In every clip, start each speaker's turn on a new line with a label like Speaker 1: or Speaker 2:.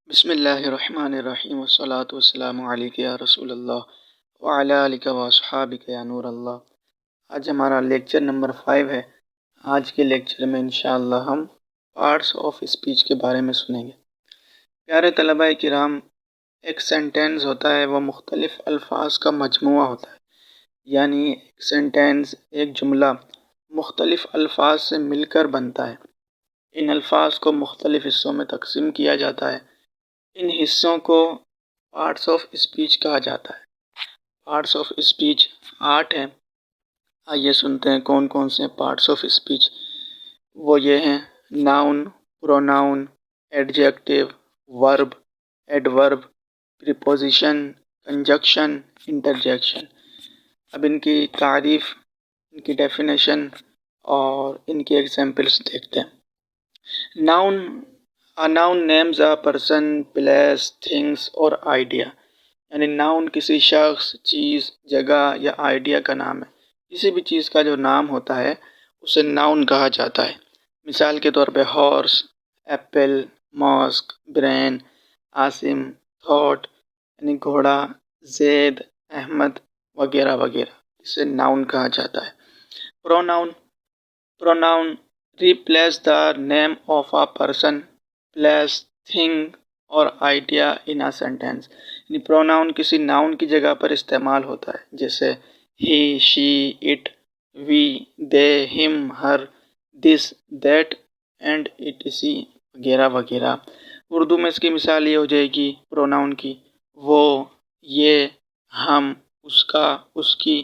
Speaker 1: بسم اللہ الرحمن الرحیم والصلاة والسلام علیک یا رسول اللہ وعلی آلک و اصحابک یا نور اللہ۔ آج ہمارا لیکچر نمبر 5 ہے۔ آج کے لیکچر میں انشاءاللہ ہم پارٹس آف اسپیچ کے بارے میں سنیں گے۔ پیارے طلباء کرام، ایک سینٹینس ہوتا ہے وہ مختلف الفاظ کا مجموعہ ہوتا ہے، یعنی ایک سینٹینس، ایک جملہ مختلف الفاظ سے مل کر بنتا ہے۔ ان الفاظ کو مختلف حصوں میں تقسیم کیا جاتا ہے۔ ان حصوں کو پارٹس آف اسپیچ کہا جاتا ہے۔ پارٹس آف اسپیچ 8 ہیں۔ آئیے سنتے ہیں کون کون سے پارٹس آف اسپیچ۔ وہ یہ ہیں: ناؤن، پروناؤن، ایڈجیکٹیو، ورب، ایڈورب، پریپوزیشن، کنجکشن، انٹرجیکشن۔ اب ان کی تعریف، ان کی ڈیفینیشن اور ان کی ایگزامپلس دیکھتے ہیں۔ Noun: A noun names a person, place, things اور idea۔ یعنی ناؤن کسی شخص، چیز، جگہ یا آئیڈیا کا نام ہے۔ کسی بھی چیز کا جو نام ہوتا ہے اسے ناؤن کہا جاتا ہے۔ مثال کے طور پہ horse, apple, mask, brain, Asim, thought یعنی گھوڑا، زید، احمد وغیرہ وغیرہ، اسے ناؤن کہا جاتا ہے۔ Pronoun: pronoun replace the name of a person, place, thing اور idea in a sentence۔ یعنی پروناؤن کسی ناؤن کی جگہ پر استعمال ہوتا ہے، جیسے he, she, it, we, they, him, her, this, that and etc وغیرہ وغیرہ۔ اردو میں اس کی مثال یہ ہو جائے گی پروناؤن کی: وہ، یہ، ہم، اس کا، اس کی۔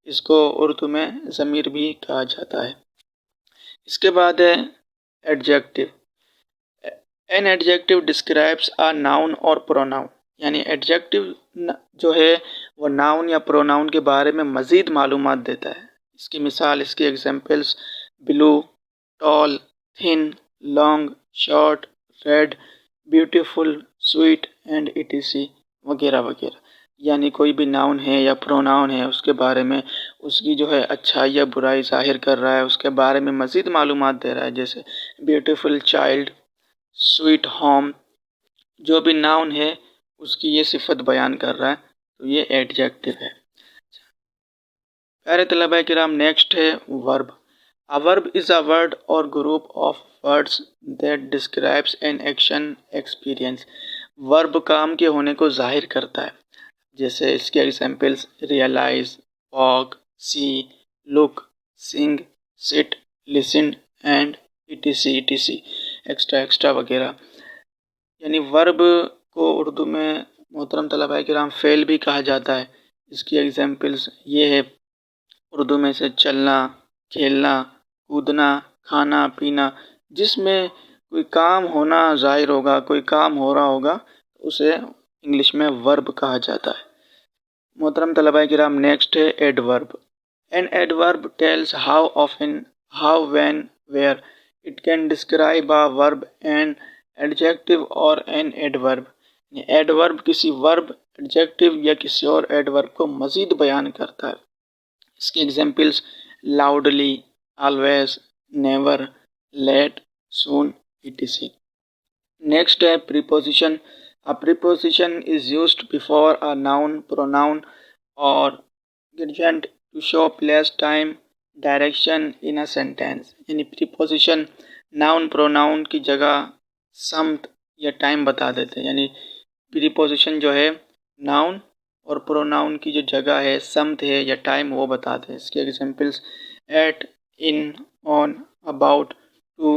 Speaker 1: اس کو اردو میں ضمیر بھی کہا جاتا ہے۔ اس کے بعد ہے adjective. An adjective describes a noun or pronoun۔ یعنی ایڈجیکٹیو جو ہے وہ ناؤن یا پروناؤن کے بارے میں مزید معلومات دیتا ہے۔ اس کی مثال، اس کی examples: blue, tall, thin, long, short, red, beautiful, sweet and etc وغیرہ وغیرہ۔ یعنی کوئی بھی ناؤن ہے یا پروناؤن ہے، اس کے بارے میں اس کی جو ہے اچھائی یا برائی ظاہر کر رہا ہے، اس کے بارے میں مزید معلومات دے رہا ہے، جیسے بیوٹیفل چائلڈ، سویٹ ہوم۔ جو بھی ناؤن ہے اس کی یہ صفت بیان کر رہا ہے، تو یہ ایڈجیکٹیو ہے۔ پیارے طلباء کرام، نیکسٹ ہے ورب۔ A verb is a word or group of words that describes an action, experience۔ ورب کام کے ہونے کو ظاہر کرتا ہے، جیسے اس کے ایگزامپلس: ریئلائز، واک، سی، لک، سنگ، سٹ، لسن اینڈ etc ایکسٹرا وغیرہ۔ یعنی ورب کو اردو میں محترم طلباء کرام فعل بھی کہا جاتا ہے۔ اس کی ایگزامپلس یہ ہے اردو میں سے: چلنا، کھیلنا، کودنا، کھانا پینا۔ جس میں کوئی کام ہونا ظاہر ہوگا، کوئی کام ہو رہا ہوگا، اسے انگلش میں ورب کہا جاتا ہے۔ محترم طلباء کرام، نیکسٹ ہے adverb. An adverb tells how often, how, when, where۔ It can describe a verb, an adjective or an adverb۔ Adverb کسی ورب، ایڈجیکٹو یا کسی اور ایڈورب کو مزید بیان کرتا ہے۔ اس کی examples: loudly, always, never, late, soon etc۔ Next ہے preposition. A preposition is used before a noun, pronoun or adjunct to show place, time, direction in a sentence۔ یعنی پریپوزیشن ناؤن پروناؤن کی جگہ، سمت یا ٹائم بتا دیتے ہیں۔ یعنی پریپوزیشن جو ہے ناؤن اور پروناؤن کی جو جگہ ہے، سمت ہے یا ٹائم، وہ بتاتے ہیں۔ اس کے examples: at, in, on, about, to,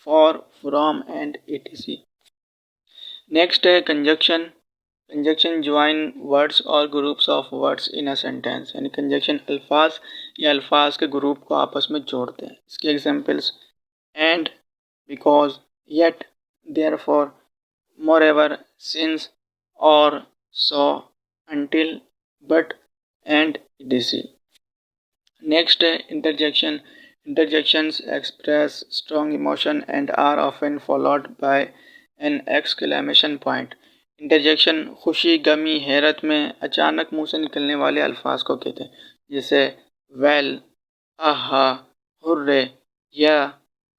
Speaker 1: for, from and etc۔ Next ہے کنجکشن۔ کنجکشن جوائن ورڈس اور groups of words in a sentence. یعنی کنجکشن الفاظ یا الفاظ کے گروپ کو آپس میں جوڑتے ہیں۔ اس کے examples: and, because, yet, therefore, moreover, since, or, so, until, but and etc۔ Next ہے interjection. Interjections express strong emotion and are often followed by an exclamation point۔ انٹرجیکشن خوشی، غمی، حیرت میں اچانک منہ سے نکلنے والے الفاظ کو کہتے ہیں، جیسے ویل، آہا، ہرے، یا،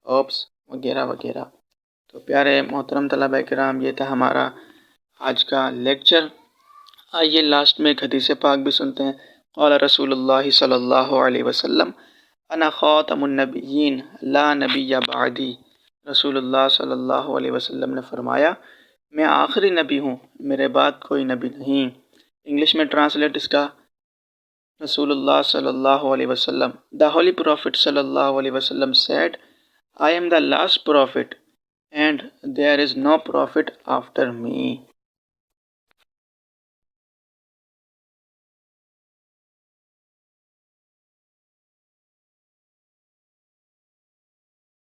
Speaker 1: ہوپس وغیرہ وغیرہ۔ تو پیارے محترم طلبہ کرام، یہ تھا ہمارا آج کا لیکچر۔ آئیے لاسٹ میں ایک حدیث پاک بھی سنتے ہیں۔ قال رسول اللہ صلی اللہ علیہ وسلم انا خاتم النبیین لا نبی بعدی۔ رسول اللہ صلی اللہ علیہ وسلم نے فرمایا، میں آخری نبی ہوں، میرے بعد کوئی نبی نہیں۔ انگلش میں ٹرانسلیٹ اس کا، رسول اللہ صلی اللہ علیہ وسلم The Holy Prophet صلی اللہ علیہ وسلم said, I am the last prophet and there is no prophet after me.